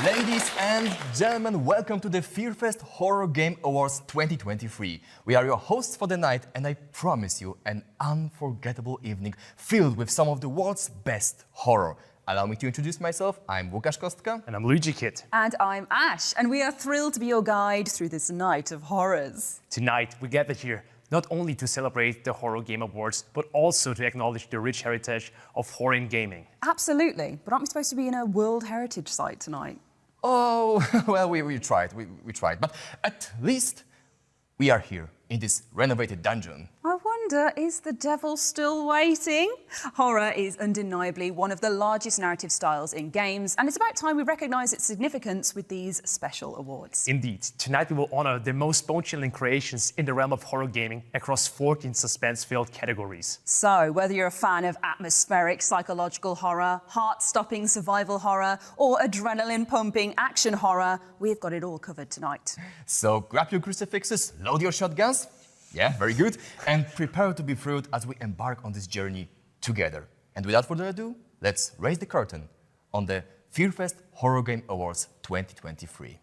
Ladies and gentlemen, welcome to the FearFest Horror Game Awards 2023. We are your hosts for the night, and I promise you an unforgettable evening filled with some of the world's best horror. Allow me to introduce myself. I'm Łukasz Kostka. And I'm Luigikid. And I'm Ash, and we are thrilled to be your guide through this night of horrors. Tonight, we gathered here not only to celebrate the Horror Game Awards, but also to acknowledge the rich heritage of horror in gaming. Absolutely, but aren't we supposed to be in a World Heritage Site tonight? Oh, well, we tried, we tried. But at least we are here in this renovated dungeon. I wonder, is the devil still waiting? Horror is undeniably one of the largest narrative styles in games, and it's about time we recognise its significance with these special awards. Indeed, tonight we will honour the most bone-chilling creations in the realm of horror gaming across 14 suspense-filled categories. So, whether you're a fan of atmospheric psychological horror, heart-stopping survival horror, or adrenaline-pumping action horror, we've got it all covered tonight. So grab your crucifixes, load your shotguns, yeah, very good, and prepare to be thrilled as we embark on this journey together. And without further ado, let's raise the curtain on the FearFest Horror Game Awards 2023.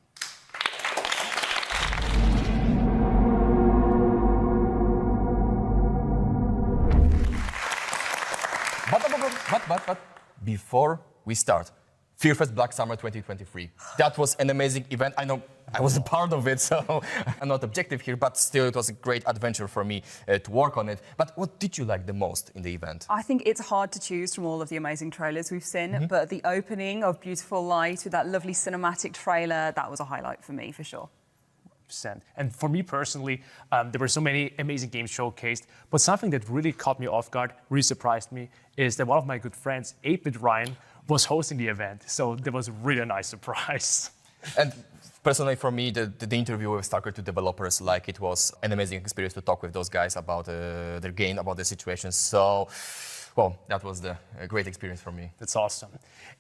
But before we start, FearFest Black Summer 2023. That was an amazing event. I know I was a part of it, so I'm not objective here, but still it was a great adventure for me to work on it. But what did you like the most in the event? I think it's hard to choose from all of the amazing trailers we've seen, but the opening of Beautiful Light with that lovely cinematic trailer, that was a highlight for me, for sure. And for me personally, there were so many amazing games showcased, but something that really caught me off guard, really surprised me, is that one of my good friends, 8-Bit Ryan, was hosting the event. So that was really a nice surprise. And personally for me, the interview with StarCraft 2 developers, like it was an amazing experience to talk with those guys about their game, about the situation. So, well, that was a great experience for me. That's awesome.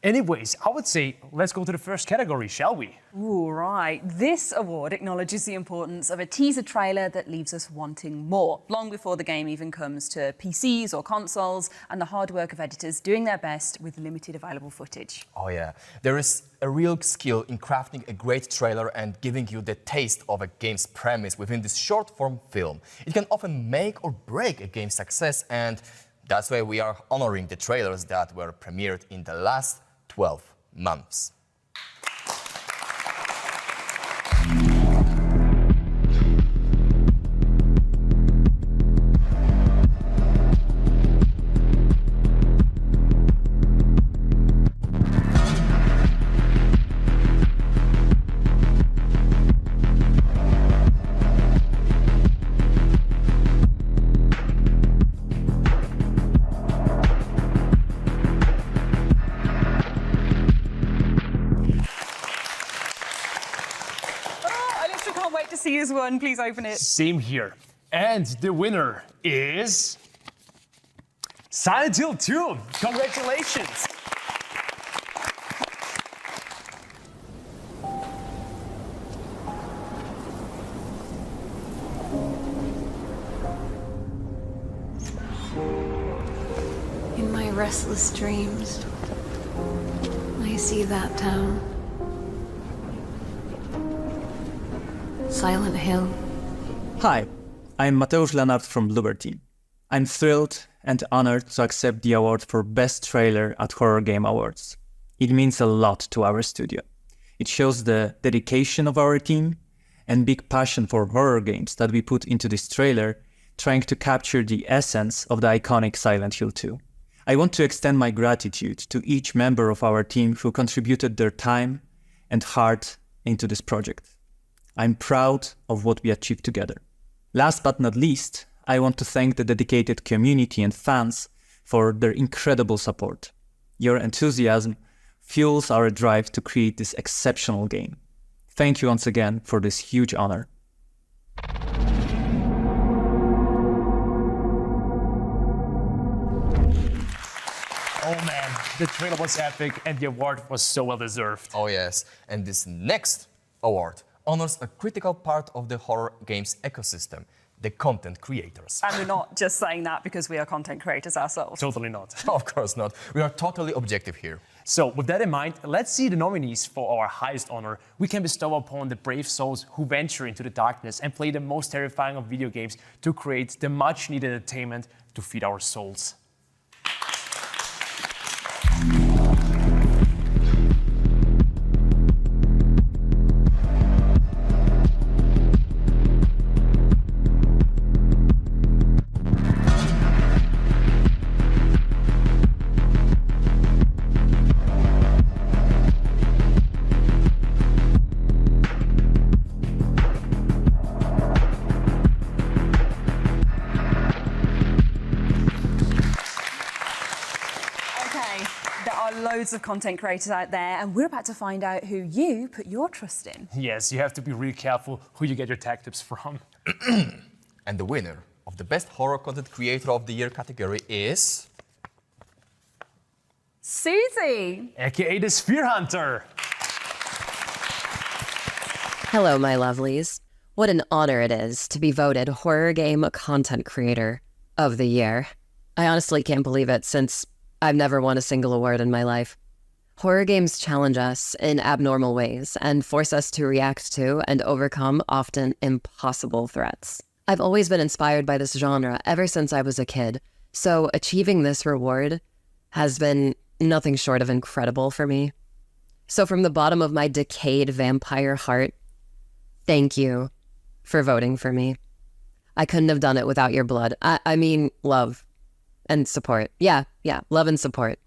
Anyways, I would say let's go to the first category, shall we? Ooh, right. This award acknowledges the importance of a teaser trailer that leaves us wanting more, long before the game even comes to PCs or consoles, and the hard work of editors doing their best with limited available footage. Oh yeah, there is a real skill in crafting a great trailer and giving you the taste of a game's premise within this short-form film. It can often make or break a game's success, and that's why we are honoring the trailers that were premiered in the last 12 months. One, please open it. Same here. And the winner is Silent Hill 2. Congratulations. In my restless dreams, I see that town. Silent Hill. Hi, I'm Mateusz Lenart from Bloober Team. I'm thrilled and honored to accept the award for Best Trailer at Horror Game Awards. It means a lot to our studio. It shows the dedication of our team and big passion for horror games that we put into this trailer, trying to capture the essence of the iconic Silent Hill 2. I want to extend my gratitude to each member of our team who contributed their time and heart into this project. I'm proud of what we achieved together. Last but not least, I want to thank the dedicated community and fans for their incredible support. Your enthusiasm fuels our drive to create this exceptional game. Thank you once again for this huge honor. Oh man, the trailer was epic and the award was so well deserved. Oh yes, and this next award honors a critical part of the horror games ecosystem, the content creators. And we're not just saying that because we are content creators ourselves. Totally not. Of course not. We are totally objective here. So with that in mind, let's see the nominees for our highest honor we can bestow upon the brave souls who venture into the darkness and play the most terrifying of video games to create the much needed entertainment to feed our souls. Loads of content creators out there, and we're about to find out who you put your trust in. Yes, you have to be really careful who you get your tech tips from. And the winner of the Best Horror Content Creator of the Year category is... Susie! AKA the Sphere Hunter! Hello, my lovelies. What an honor it is to be voted Horror Game Content Creator of the Year. I honestly can't believe it, since I've never won a single award in my life. Horror games challenge us in abnormal ways and force us to react to and overcome often impossible threats. I've always been inspired by this genre ever since I was a kid, so achieving this reward has been nothing short of incredible for me. So from the bottom of my decayed vampire heart, thank you for voting for me. I couldn't have done it without your blood. I mean, love. And support. Yeah, love and support.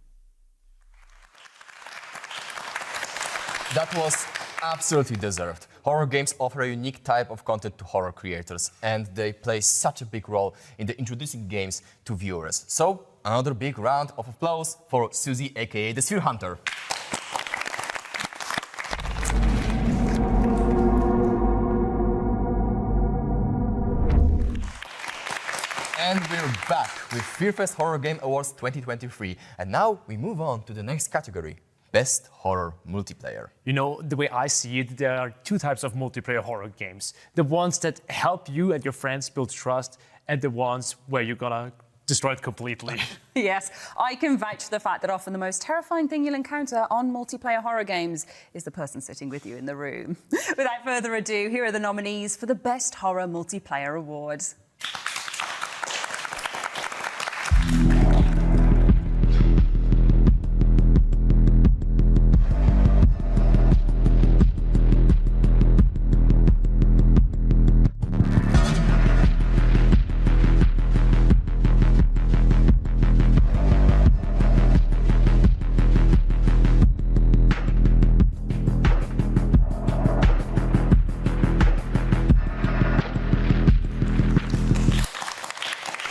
That was absolutely deserved. Horror games offer a unique type of content to horror creators, and they play such a big role in the introducing games to viewers. So, another big round of applause for Susie, aka the Sphere Hunter. And we're back with Fearfest Horror Game Awards 2023. And now we move on to the next category, Best Horror Multiplayer. You know, the way I see it, there are two types of multiplayer horror games. The ones that help you and your friends build trust, and the ones where you're gonna destroy it completely. Yes, I can vouch for the fact that often the most terrifying thing you'll encounter on multiplayer horror games is the person sitting with you in the room. Without further ado, here are the nominees for the Best Horror Multiplayer Award.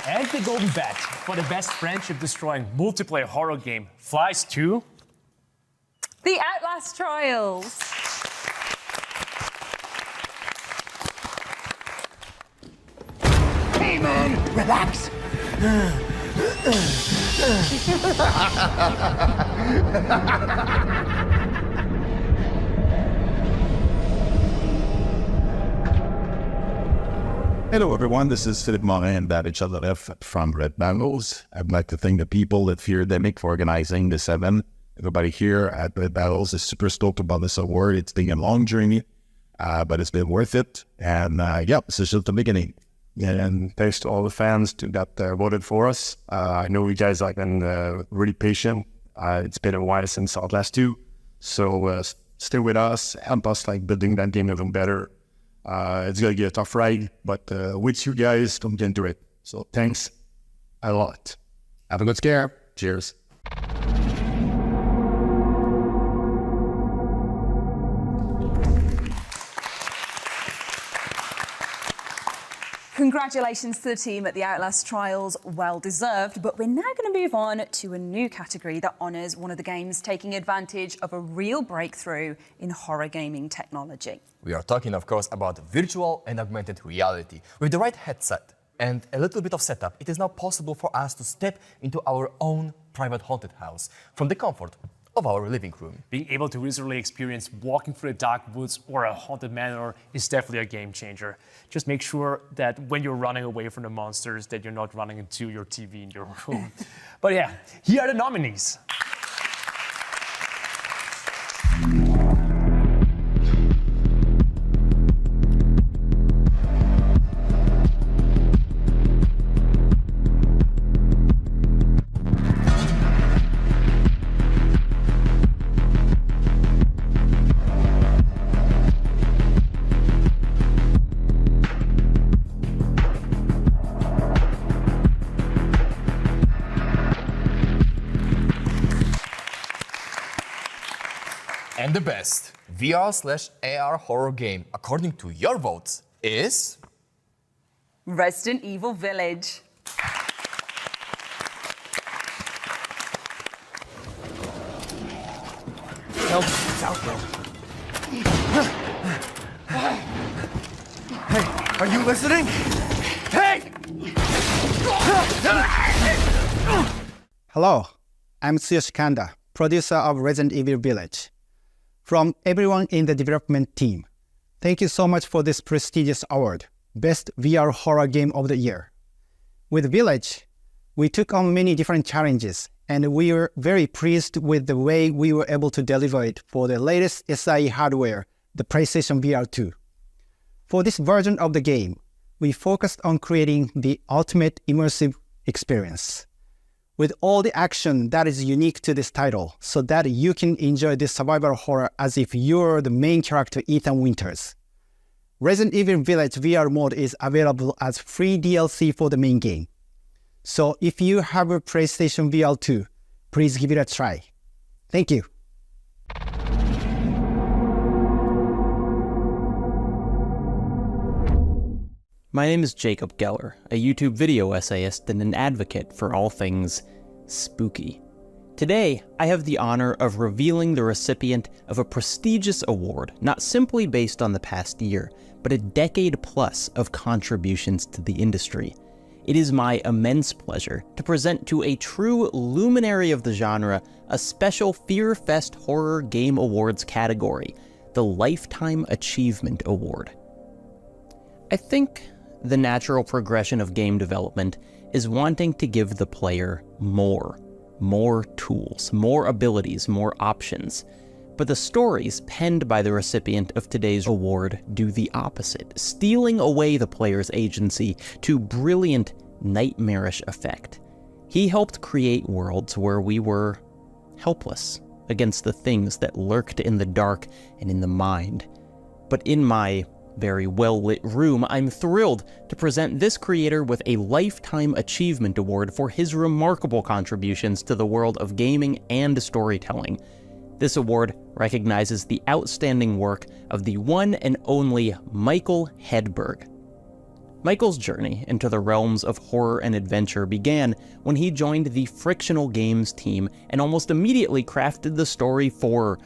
And the golden bat for the best friendship-destroying multiplayer horror game flies to... The Outlast Trials. Hey man, relax. Hello everyone, this is Philippe Morin, Babbage from Red Brambles. I'd like to thank the people at Feardemic for organizing this event. Everybody here at Red Brambles is super stoked about this award. It's been a long journey, but it's been worth it. And yeah, this is just the beginning. And thanks to all the fans that voted for us. I know you guys have been really patient. It's been a while since Outlast 2. So stay with us, help us building that game even better. It's going to get a tough ride, but with you guys, don't get into it. So thanks a lot. Have a good scare. Cheers. Congratulations to the team at the Outlast Trials, well deserved, but we're now going to move on to a new category that honours one of the games taking advantage of a real breakthrough in horror gaming technology. We are talking, of course, about virtual and augmented reality. With the right headset and a little bit of setup, it is now possible for us to step into our own private haunted house from the comfort of our living room. Being able to visually experience walking through the dark woods or a haunted manor is definitely a game changer. Just make sure that when you're running away from the monsters that you're not running into your TV in your room. But yeah, here are the nominees. And the best VR/AR horror game, according to your votes, is... Resident Evil Village. Help, out, bro. Hey, are you listening? Hey! Hello, I'm Tsuyoshi Kanda, producer of Resident Evil Village. From everyone in the development team, thank you so much for this prestigious award, Best VR Horror Game of the Year. With Village, we took on many different challenges, and we were very pleased with the way we were able to deliver it for the latest SIE hardware, the PlayStation VR 2. For this version of the game, we focused on creating the ultimate immersive experience, with all the action that is unique to this title, so that you can enjoy this survival horror as if you're the main character Ethan Winters. Resident Evil Village VR mode is available as free DLC for the main game. So if you have a PlayStation VR 2, please give it a try. Thank you. My name is Jacob Geller, a YouTube video essayist and an advocate for all things spooky. Today, I have the honor of revealing the recipient of a prestigious award, not simply based on the past year, but a decade plus of contributions to the industry. It is my immense pleasure to present to a true luminary of the genre a special Fear Fest Horror Game Awards category, the Lifetime Achievement Award. I think the natural progression of game development is wanting to give the player more tools, more abilities, more options. But the stories penned by the recipient of today's award do the opposite, stealing away the player's agency to brilliant, nightmarish effect. He helped create worlds where we were helpless against the things that lurked in the dark and in the mind. But in my very well-lit room, I'm thrilled to present this creator with a Lifetime Achievement Award for his remarkable contributions to the world of gaming and storytelling. This award recognizes the outstanding work of the one and only Michael Hedberg. Michael's journey into the realms of horror and adventure began when he joined the Frictional Games team and almost immediately crafted the story for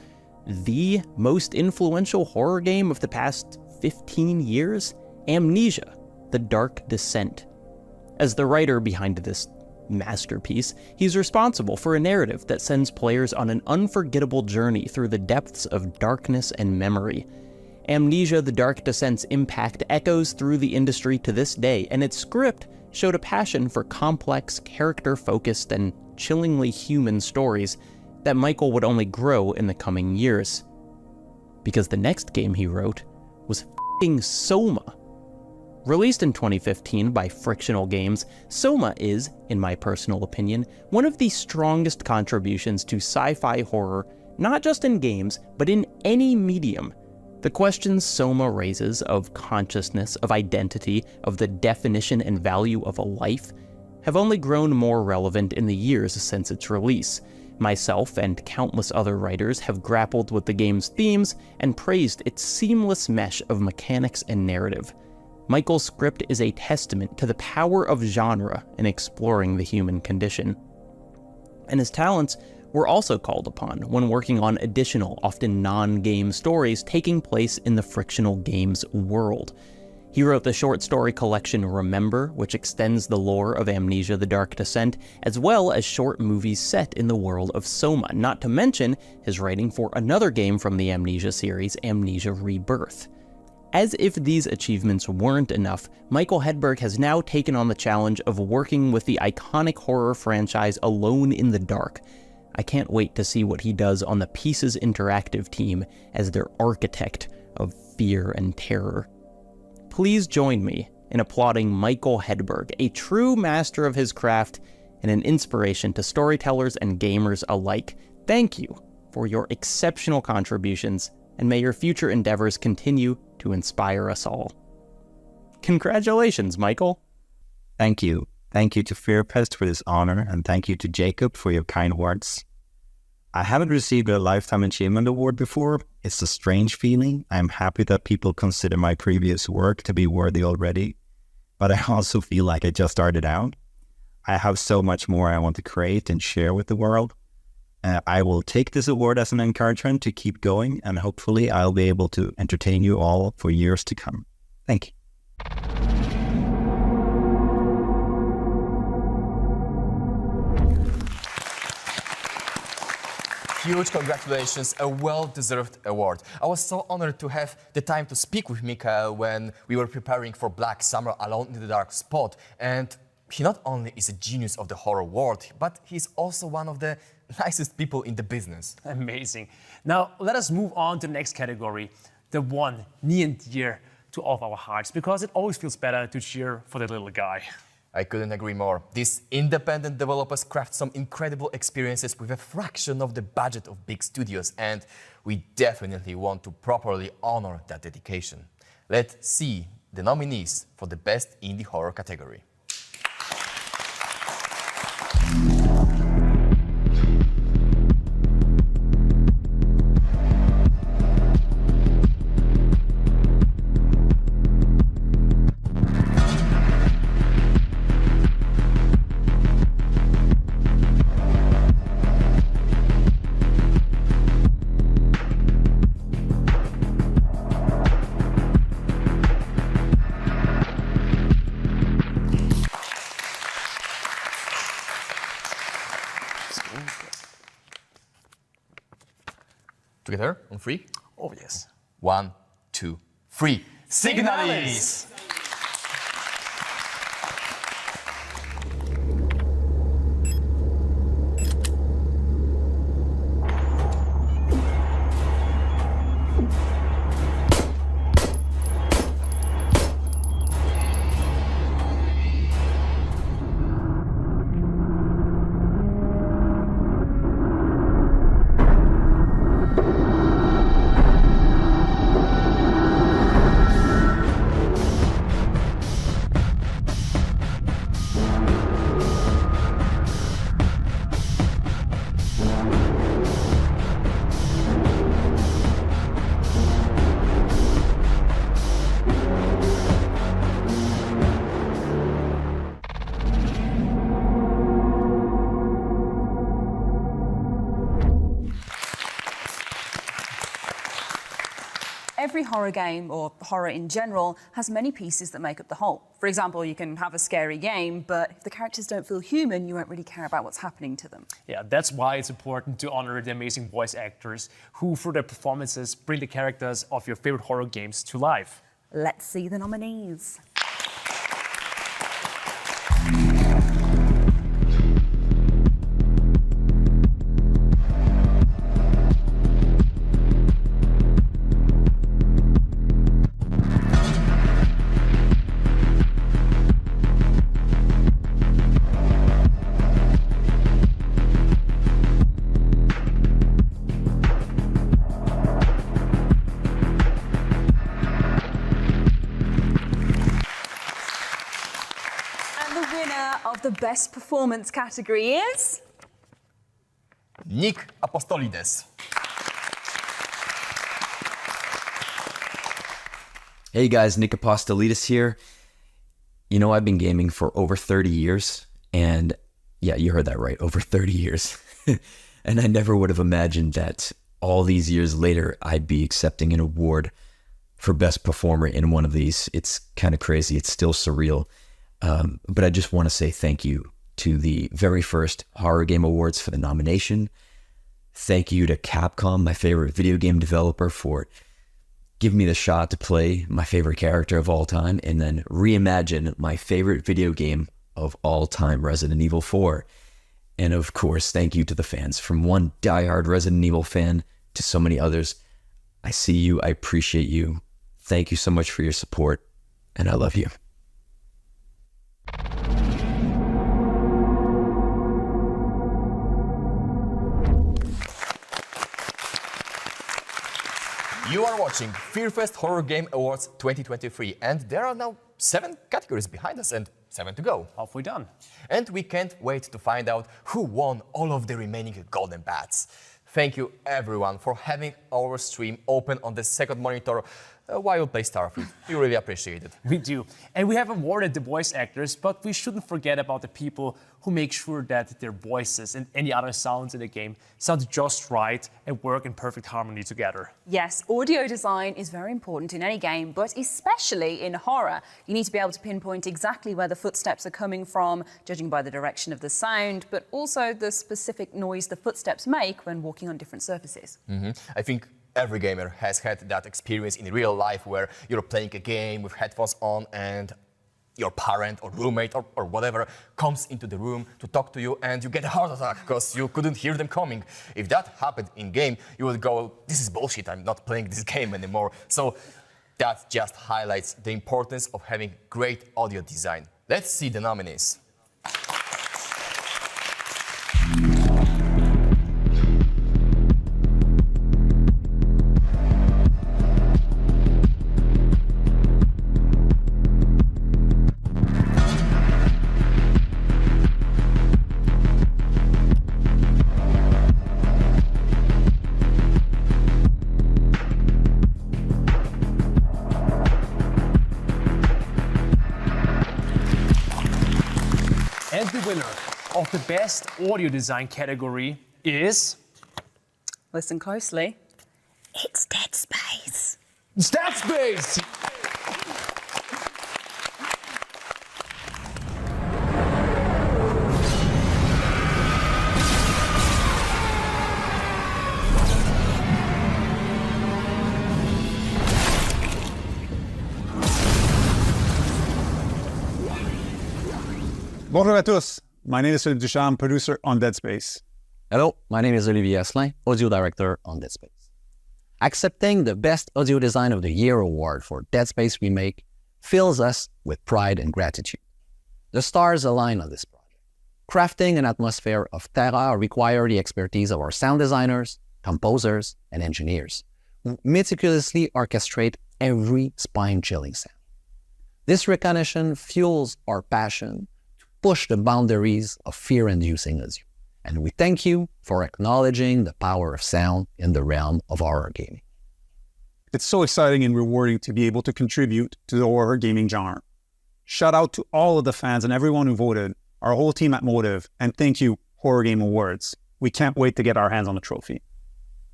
the most influential horror game of the past 15 years, Amnesia, The Dark Descent. As the writer behind this masterpiece, he's responsible for a narrative that sends players on an unforgettable journey through the depths of darkness and memory. Amnesia: The Dark Descent's impact echoes through the industry to this day, and its script showed a passion for complex, character-focused, and chillingly human stories that Michael would only grow in the coming years. Because the next game he wrote was f***ing Soma. Released in 2015 by Frictional Games, Soma is, in my personal opinion, one of the strongest contributions to sci-fi horror, not just in games, but in any medium. The questions Soma raises of consciousness, of identity, of the definition and value of a life, have only grown more relevant in the years since its release. Myself and countless other writers have grappled with the game's themes and praised its seamless mesh of mechanics and narrative. Michael's script is a testament to the power of genre in exploring the human condition. And his talents were also called upon when working on additional, often non-game stories taking place in the Frictional Games world. He wrote the short story collection Remember, which extends the lore of Amnesia: The Dark Descent, as well as short movies set in the world of Soma, not to mention his writing for another game from the Amnesia series, Amnesia Rebirth. As if these achievements weren't enough, Michael Hedberg has now taken on the challenge of working with the iconic horror franchise Alone in the Dark. I can't wait to see what he does on the Pieces Interactive team as their architect of fear and terror. Please join me in applauding Michael Hedberg, a true master of his craft and an inspiration to storytellers and gamers alike. Thank you for your exceptional contributions, and may your future endeavors continue to inspire us all. Congratulations, Michael. Thank you. Thank you to Fearfest for this honor, and thank you to Jacob for your kind words. I haven't received a Lifetime Achievement Award before. It's a strange feeling. I'm happy that people consider my previous work to be worthy already, but I also feel like I just started out. I have so much more I want to create and share with the world. I will take this award as an encouragement to keep going, and hopefully I'll be able to entertain you all for years to come. Thank you. Huge congratulations, a well-deserved award. I was so honored to have the time to speak with Mikael when we were preparing for Black Summer Alone in the Dark Spot. And he not only is a genius of the horror world, but he's also one of the nicest people in the business. Amazing. Now, let us move on to the next category, the one near and dear to all of our hearts, because it always feels better to cheer for the little guy. I couldn't agree more. These independent developers craft some incredible experiences with a fraction of the budget of big studios, and we definitely want to properly honor that dedication. Let's see the nominees for the Best Indie Horror category. Together on three? Oh, yes. 1, 2, 3. SIGNALIS! Every horror game, or horror in general, has many pieces that make up the whole. For example, you can have a scary game, but if the characters don't feel human, you won't really care about what's happening to them. Yeah, that's why it's important to honor the amazing voice actors who, through their performances, bring the characters of your favorite horror games to life. Let's see the nominees. The best performance category is... Nick Apostolides. Hey guys, Nick Apostolides here. You know, I've been gaming for over 30 years, and yeah, you heard that right, over 30 years. And I never would have imagined that all these years later, I'd be accepting an award for best performer in one of these. It's kind of crazy, it's still surreal. But I just want to say thank you to the very first Horror Game Awards for the nomination. Thank you to Capcom, my favorite video game developer, for giving me the shot to play my favorite character of all time and then reimagine my favorite video game of all time, Resident Evil 4. And of course, thank you to the fans. From one diehard Resident Evil fan to so many others, I see you, I appreciate you. Thank you so much for your support, and I love you. You are watching Fearfest Horror Game Awards 2023, and there are now 7 categories behind us and 7 to go. Halfway done. And we can't wait to find out who won all of the remaining golden bats. Thank you everyone for having our stream open on the second monitor while you play Starfield. We really appreciate it. We do. And we have awarded the voice actors, but we shouldn't forget about the people who make sure that their voices and any other sounds in the game sound just right and work in perfect harmony together. Yes, audio design is very important in any game, but especially in horror. You need to be able to pinpoint exactly where the footsteps are coming from, judging by the direction of the sound, but also the specific noise the footsteps make when walking on different surfaces. I think every gamer has had that experience in real life where you're playing a game with headphones on and your parent or roommate or whatever comes into the room to talk to you and you get a heart attack because you couldn't hear them coming. If that happened in game, you would go, this is bullshit, I'm not playing this game anymore. So that just highlights the importance of having great audio design. Let's see the nominees. And the winner of the Best Audio Design category is... Listen closely. It's Dead Space. It's Dead Space! Bonjour à tous. My name is Philippe Duchamp, producer on Dead Space. Hello, my name is Olivier Asselin, audio director on Dead Space. Accepting the Best Audio Design of the Year award for Dead Space Remake fills us with pride and gratitude. The stars align on this project. Crafting an atmosphere of terror requires the expertise of our sound designers, composers, and engineers, who meticulously orchestrate every spine-chilling sound. This recognition fuels our passion to push the boundaries of fear-inducing audio. And we thank you for acknowledging the power of sound in the realm of horror gaming. It's so exciting and rewarding to be able to contribute to the horror gaming genre. Shout out to all of the fans and everyone who voted, our whole team at Motive, and thank you, Horror Game Awards. We can't wait to get our hands on the trophy.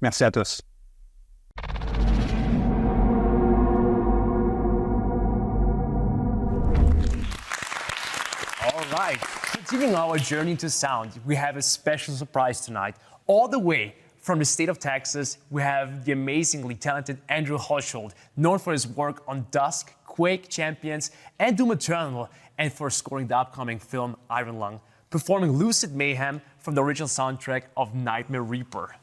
Merci à tous. All right, continuing our journey to sound, we have a special surprise tonight. All the way from the state of Texas, we have the amazingly talented Andrew Hochschild, known for his work on Dusk, Quake Champions, and Doom Eternal, and for scoring the upcoming film Iron Lung, performing Lucid Mayhem from the original soundtrack of Nightmare Reaper.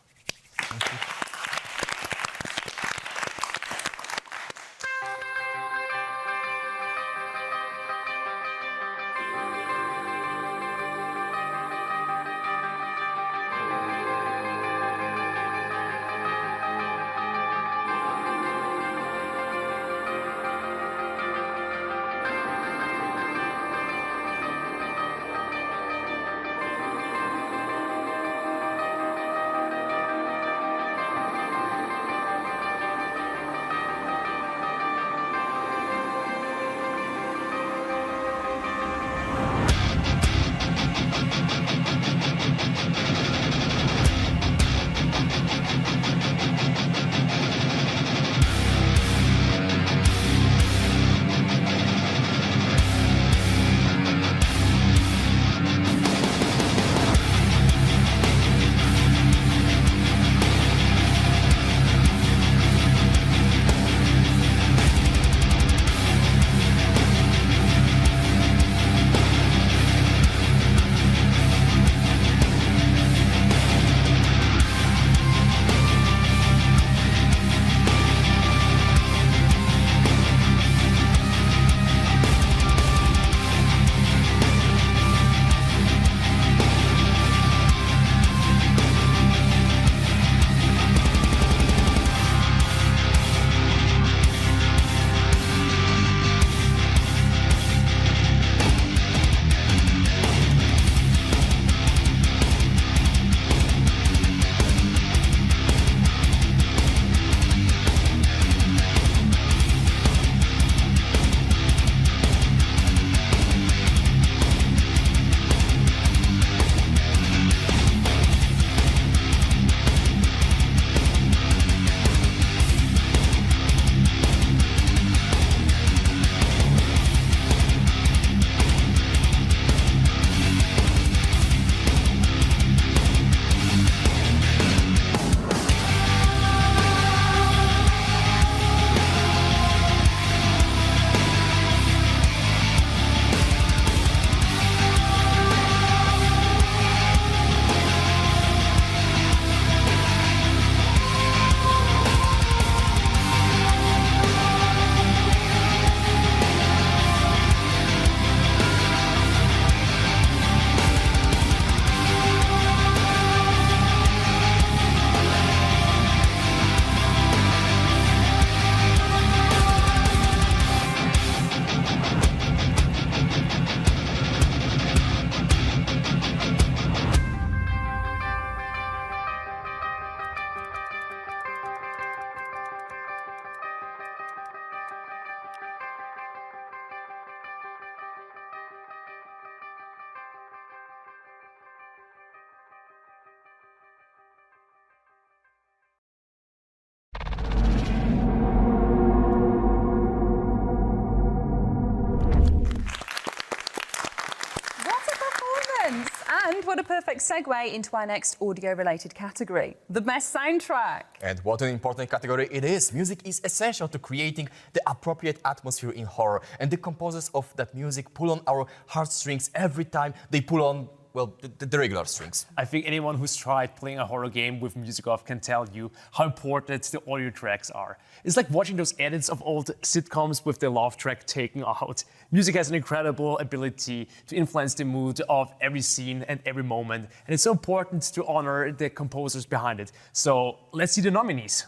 perfect segue into our next audio-related category, the best soundtrack. And what an important category it is. Music is essential to creating the appropriate atmosphere in horror, and the composers of that music pull on our heartstrings every time they pull on, well, the regular strings. I think anyone who's tried playing a horror game with music off can tell you how important the audio tracks are. It's like watching those edits of old sitcoms with the laugh track taken out. Music has an incredible ability to influence the mood of every scene and every moment, and it's so important to honor the composers behind it. So let's see the nominees.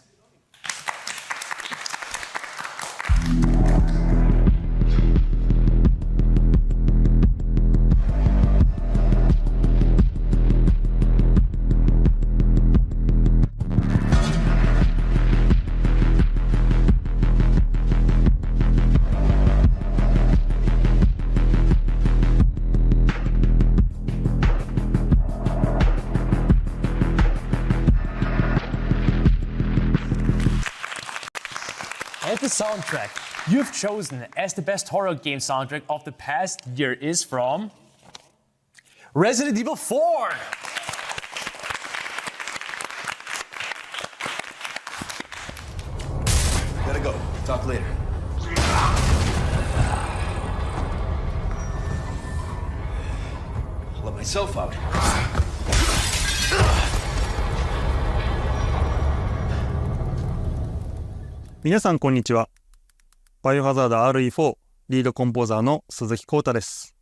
And the soundtrack you've chosen as the best horror game soundtrack of the past year is from Resident Evil 4. Gotta go. Talk later. I'll let myself out. 皆さんこんにちは。バイオハザード RE4 リードコンポーザーの鈴木浩太です。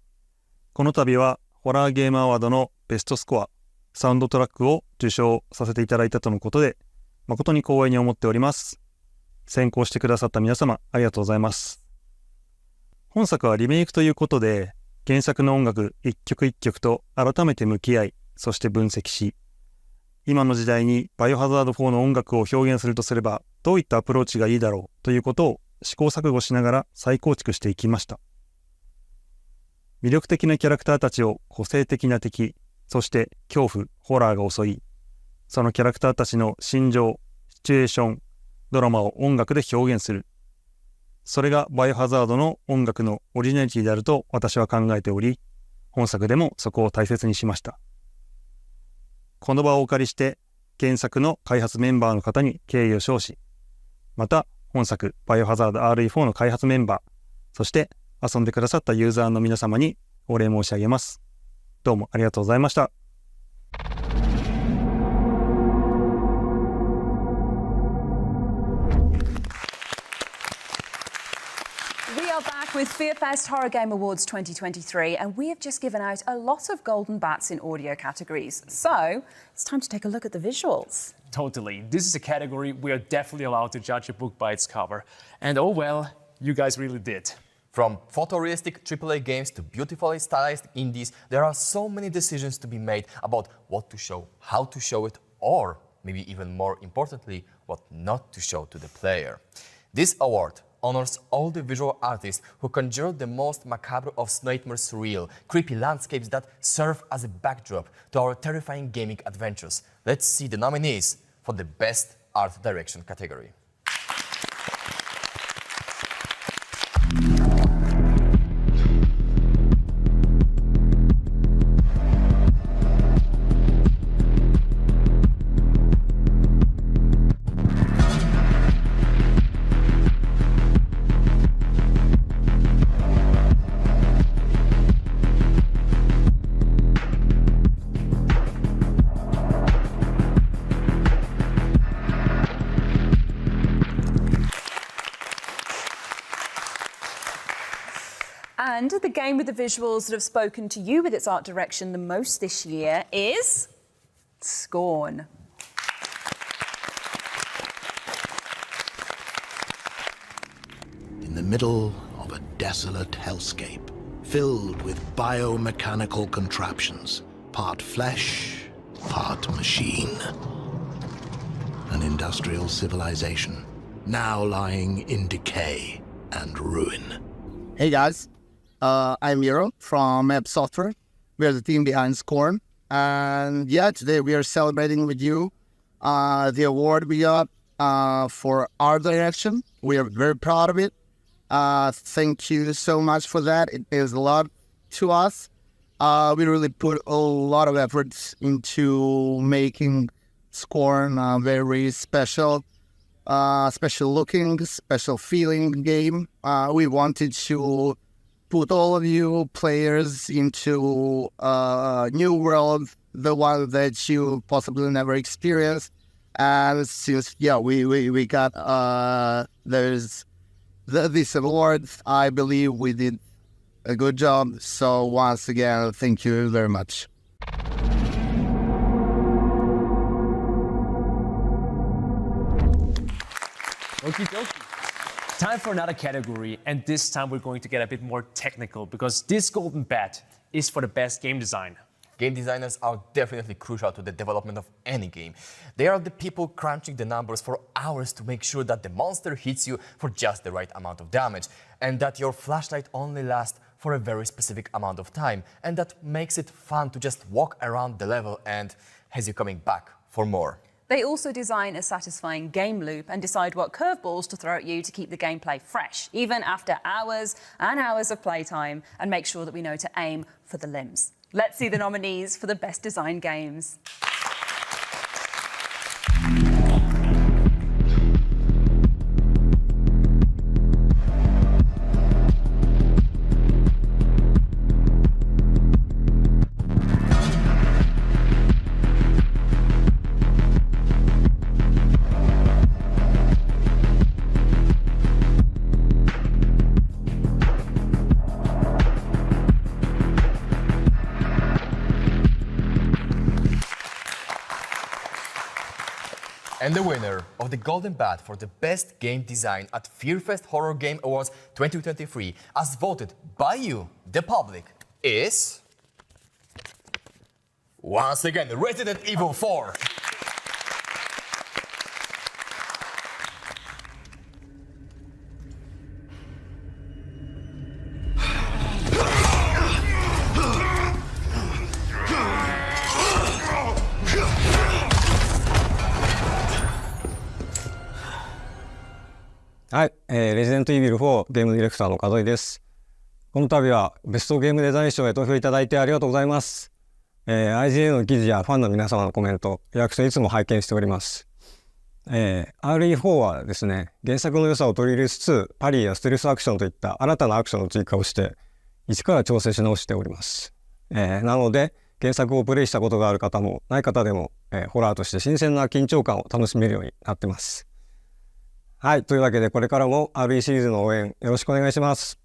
この度はホラーゲームアワードのベストスコア、サウンドトラックを受賞させていただいたとのことで、誠に光栄に思っております。選考してくださった皆様、ありがとうございます。本作はリメイクということで、原作の音楽一曲一曲と改めて向き合い、そして分析し、今の時代にバイオハザード4の音楽を表現するとすれば、どういったアプローチがいいだろうということを試行錯誤しながら再構築していきました。魅力的なキャラクターたちを個性的な敵、そして恐怖、ホラーが襲い、そのキャラクターたちの心情、シチュエーション、ドラマを音楽で表現する。それがバイオハザードの音楽のオリジナリティであると私は考えており、本作でもそこを大切にしました。この場をお借りして原作の開発メンバーの方に敬意を表し、また本作バイオハザード RE4 の開発メンバー、そして遊んでくださったユーザーの皆様にお礼申し上げます。どうもありがとうございました。We are back with FearFest Horror Game Awards 2023, and we have just given out a lot of golden bats in audio categories. So it's time to take a look at the visuals. Totally. This is a category we are definitely allowed to judge a book by its cover. And oh well, you guys really did. From photorealistic AAA games to beautifully stylized indies, there are so many decisions to be made about what to show, how to show it, or maybe even more importantly, what not to show to the player. This award honors all the visual artists who conjure the most macabre of nightmare surreal, creepy landscapes that serve as a backdrop to our terrifying gaming adventures. Let's see the nominees for the Best Art Direction category. And the game with the visuals that have spoken to you with its art direction the most this year is Scorn. In the middle of a desolate hellscape, filled with biomechanical contraptions, part flesh, part machine. An industrial civilization, now lying in decay and ruin. Hey guys, I'm Miro from Map Software. We're the team behind Scorn. And yeah, today we are celebrating with you the award we got for art direction. We are very proud of it. Thank you so much for that. It means a lot to us. We really put a lot of efforts into making Scorn a very special looking, special feeling game. We wanted to put all of you players into a new world, the one that you possibly never experienced. And since we got this award, I believe we did a good job. So once again, thank you very much. Okie dokie. Time for another category, and this time we're going to get a bit more technical because this golden bat is for the best game design. Game designers are definitely crucial to the development of any game. They are the people crunching the numbers for hours to make sure that the monster hits you for just the right amount of damage, and that your flashlight only lasts for a very specific amount of time, and that makes it fun to just walk around the level and has you coming back for more. They also design a satisfying game loop and decide what curveballs to throw at you to keep the gameplay fresh, even after hours and hours of playtime, and make sure that we know to aim for the limbs. Let's see the nominees for the best design games. And the winner of the Golden Bat for the Best Game Design at FearFest Horror Game Awards 2023, as voted by you, the public, is... once again, Resident Evil 4.はい、レジデントイービル4ゲームディレクターの門井です。この度はベストゲームデザイン賞へ投票いただいてありがとうございます。IGN の記事やファンの皆様のコメント、役所いつも拝見しております。RE4 はですね、原作の良さを取り入れつつ、パリーやステルスアクションといった新たなアクションを追加をして、一から調整し直しております。なので、原作をプレイしたことがある方もない方でも、ホラーとして新鮮な緊張感を楽しめるようになってます。はい、というわけでこれからも RE シリーズの応援よろしくお願いします。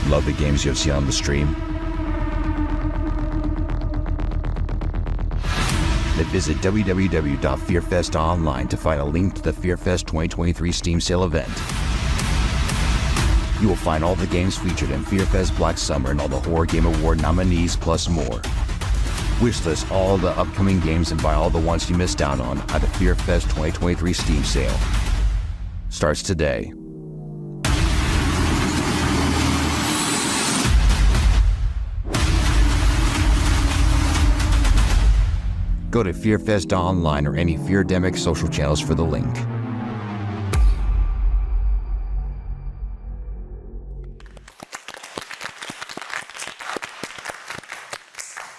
Love the games you've seen on the stream? Then visit www.fearfestonline to find a link to the FearFest 2023 Steam Sale event. You will find all the games featured in FearFest Black Summer and all the Horror Game Award nominees plus more. Wishlist all the upcoming games and buy all the ones you missed out on at the FearFest 2023 Steam Sale. Starts today. Go to FearFest Online or any Feardemic social channels for the link.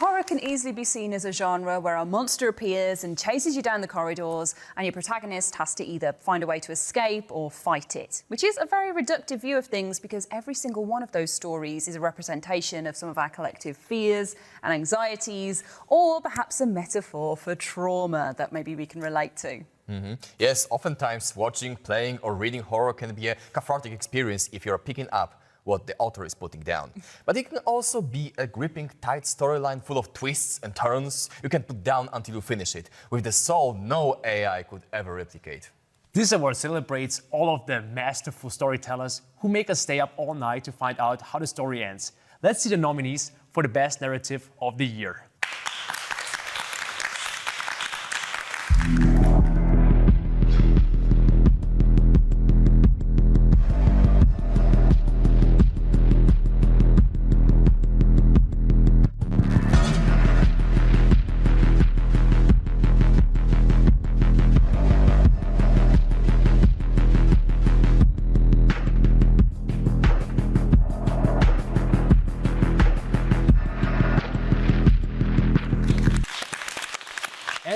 Horror can easily be seen as a genre where a monster appears and chases you down the corridors, and your protagonist has to either find a way to escape or fight it, which is a very reductive view of things because every single one of those stories is a representation of some of our collective fears and anxieties, or perhaps a metaphor for trauma that maybe we can relate to. Mm-hmm. Yes, oftentimes watching, playing or reading horror can be a cathartic experience if you're picking up what the author is putting down. But it can also be a gripping, tight storyline full of twists and turns you can put down until you finish it, with the soul no AI could ever replicate. This award celebrates all of the masterful storytellers who make us stay up all night to find out how the story ends. Let's see the nominees for the best narrative of the year.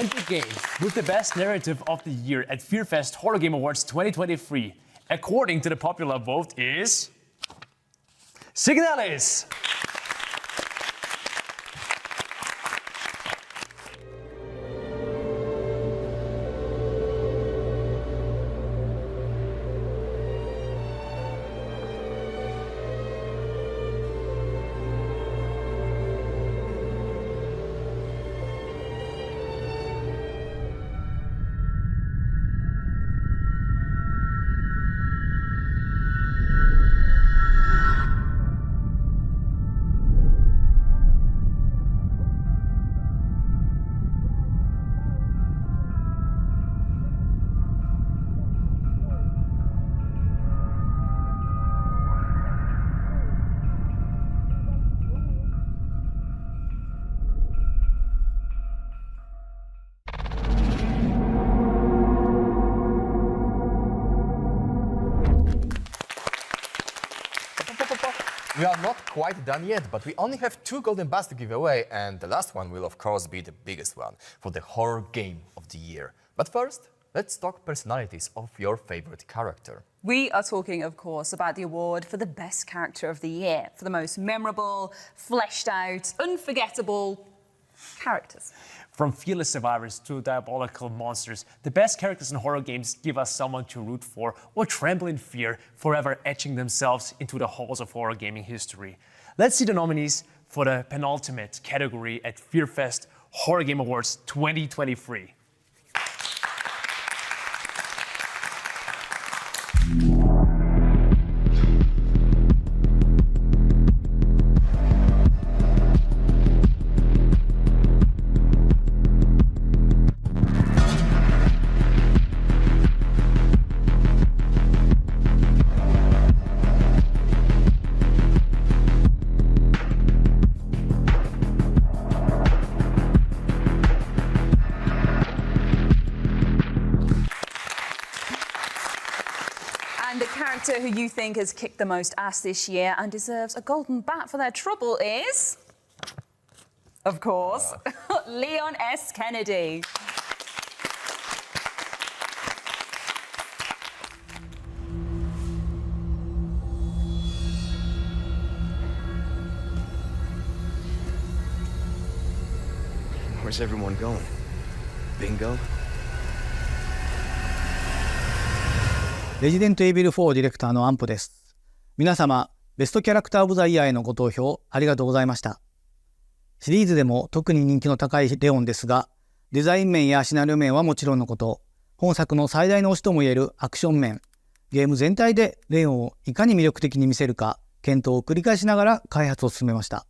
And the game with the best narrative of the year at FearFest Horror Game Awards 2023, according to the popular vote, is SIGNALIS. We are not quite done yet, but we only have 2 golden bars to give away, and the last one will of course be the biggest one for the horror game of the year. But first, let's talk personalities of your favorite character. We are talking, of course, about the award for the best character of the year, for the most memorable, fleshed out, unforgettable characters. From fearless survivors to diabolical monsters, the best characters in horror games give us someone to root for or tremble in fear, forever etching themselves into the halls of horror gaming history. Let's see the nominees for the penultimate category at FearFest Horror Game Awards 2023. Who you think has kicked the most ass this year and deserves a golden bat for their trouble is, of course, Leon S. Kennedy. Where's everyone going? Bingo? レジデント・イービル4ディレクターのアンポです。皆様、ベストキャラクター・オブ・ザ・イヤーへのご投票ありがとうございました。シリーズでも特に人気の高いレオンですが、デザイン面やシナリオ面はもちろんのこと、本作の最大の推しともいえるアクション面、ゲーム全体でレオンをいかに魅力的に見せるか、検討を繰り返しながら開発を進めました。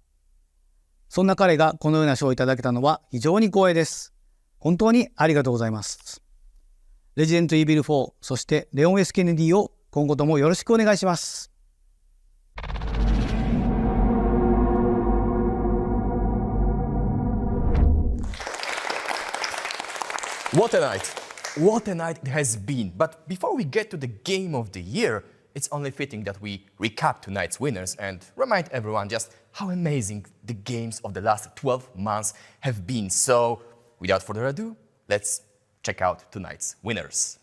そんな彼がこのような賞をいただけたのは非常に光栄です。本当にありがとうございます。レジデント・イービル4、そしてレオン・エス・ケネディを今後ともよろしくお願いします。What a night! What a night it has been! But before we get to the game of the year, it's only fitting that we recap tonight's winners and remind everyone just how amazing the games of the last 12 months have been. So, without further ado, let's check out tonight's winners.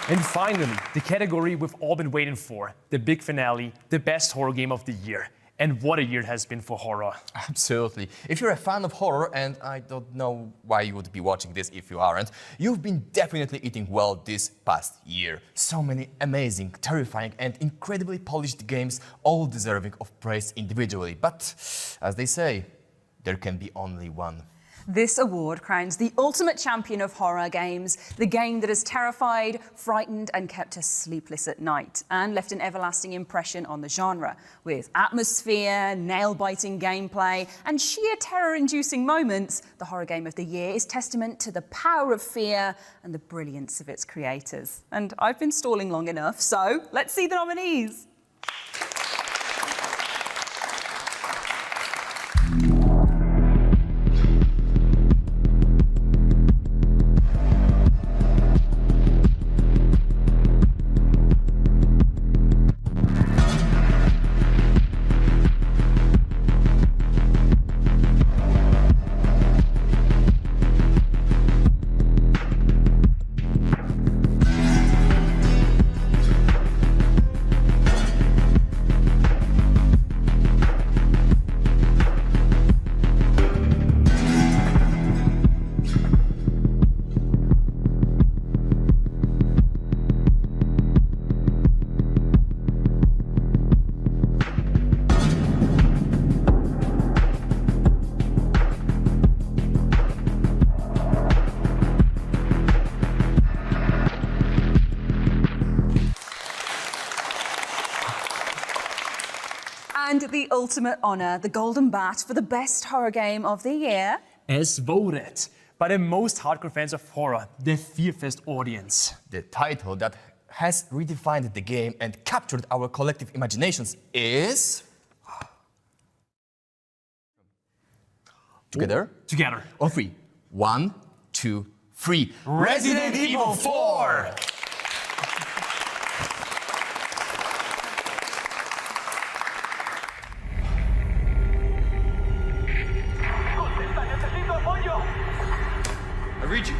And finally, the category we've all been waiting for, the big finale, the best horror game of the year. And what a year it has been for horror. Absolutely. If you're a fan of horror, and I don't know why you would be watching this if you aren't, you've been definitely eating well this past year. So many amazing, terrifying and incredibly polished games, all deserving of praise individually. But, as they say, there can be only one. This award crowns the ultimate champion of horror games, the game that has terrified, frightened and kept us sleepless at night and left an everlasting impression on the genre. With atmosphere, nail-biting gameplay and sheer terror-inducing moments, the horror game of the year is testament to the power of fear and the brilliance of its creators. And I've been stalling long enough, so let's see the nominees. And the ultimate honour, the Golden Bat for the best horror game of the year. As voted by the most hardcore fans of horror, the Fearfest audience. The title that has redefined the game and captured our collective imaginations is... Together? Together. On three. 1, 2, 3. Resident Evil 4! I read you.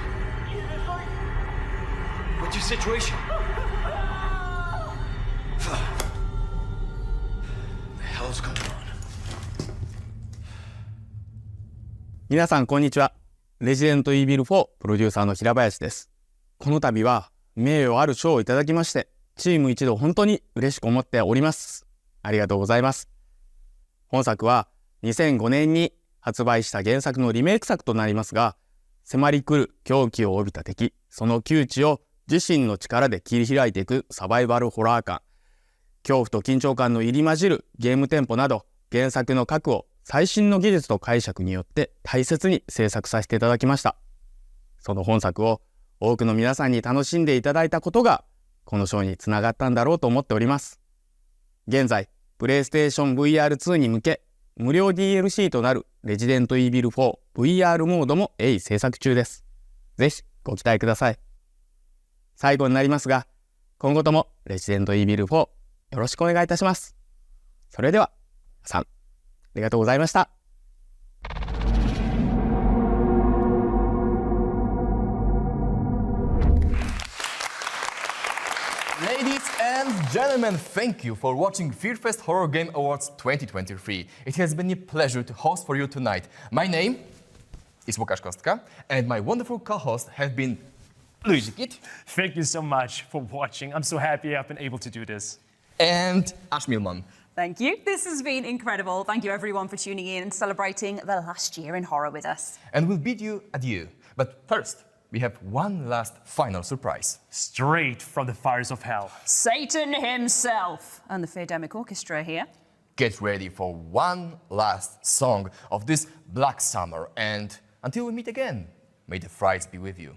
What's your situation? What the hell's going on? 皆さんこんにちは。レジデントイービル4プロデューサーの平林です。この度は名誉ある賞をいただきまして、チーム一同本当に嬉しく思っております。ありがとうございます。本作は2005年に発売した原作のリメイク作となりますが、迫り来る狂気を帯びた敵、その窮地を自身の力で切り開いていくサバイバルホラー感、恐怖と緊張感の入り混じるゲームテンポなど、原作の核を最新の技術と解釈によって大切に制作させていただきました。その本作を多くの皆さんに楽しんでいただいたことが、この賞につながったんだろうと思っております。現在、プレイステーション VR2 に向け、無料 DLC となるレジデントイービル4 VR モードも鋭意制作中です。ぜひご期待ください。最後になりますが、今後ともレジデントイービル4よろしくお願いいたします。それでは、皆さん、ありがとうございました。Ladies and gentlemen, thank you for watching Fearfest Horror Game Awards 2023. It has been a pleasure to host for you tonight. My name is Łukasz Kostka, and my wonderful co-hosts have been Luigikid. Thank you so much for watching. I'm so happy I've been able to do this. And Ash Milman. Thank you. This has been incredible. Thank you everyone for tuning in and celebrating the last year in horror with us. And we'll bid you adieu. But first, we have one last final surprise. Straight from the fires of hell. Satan himself and the Feardemic Orchestra here. Get ready for one last song of this Black Summer. And until we meet again, may the frights be with you.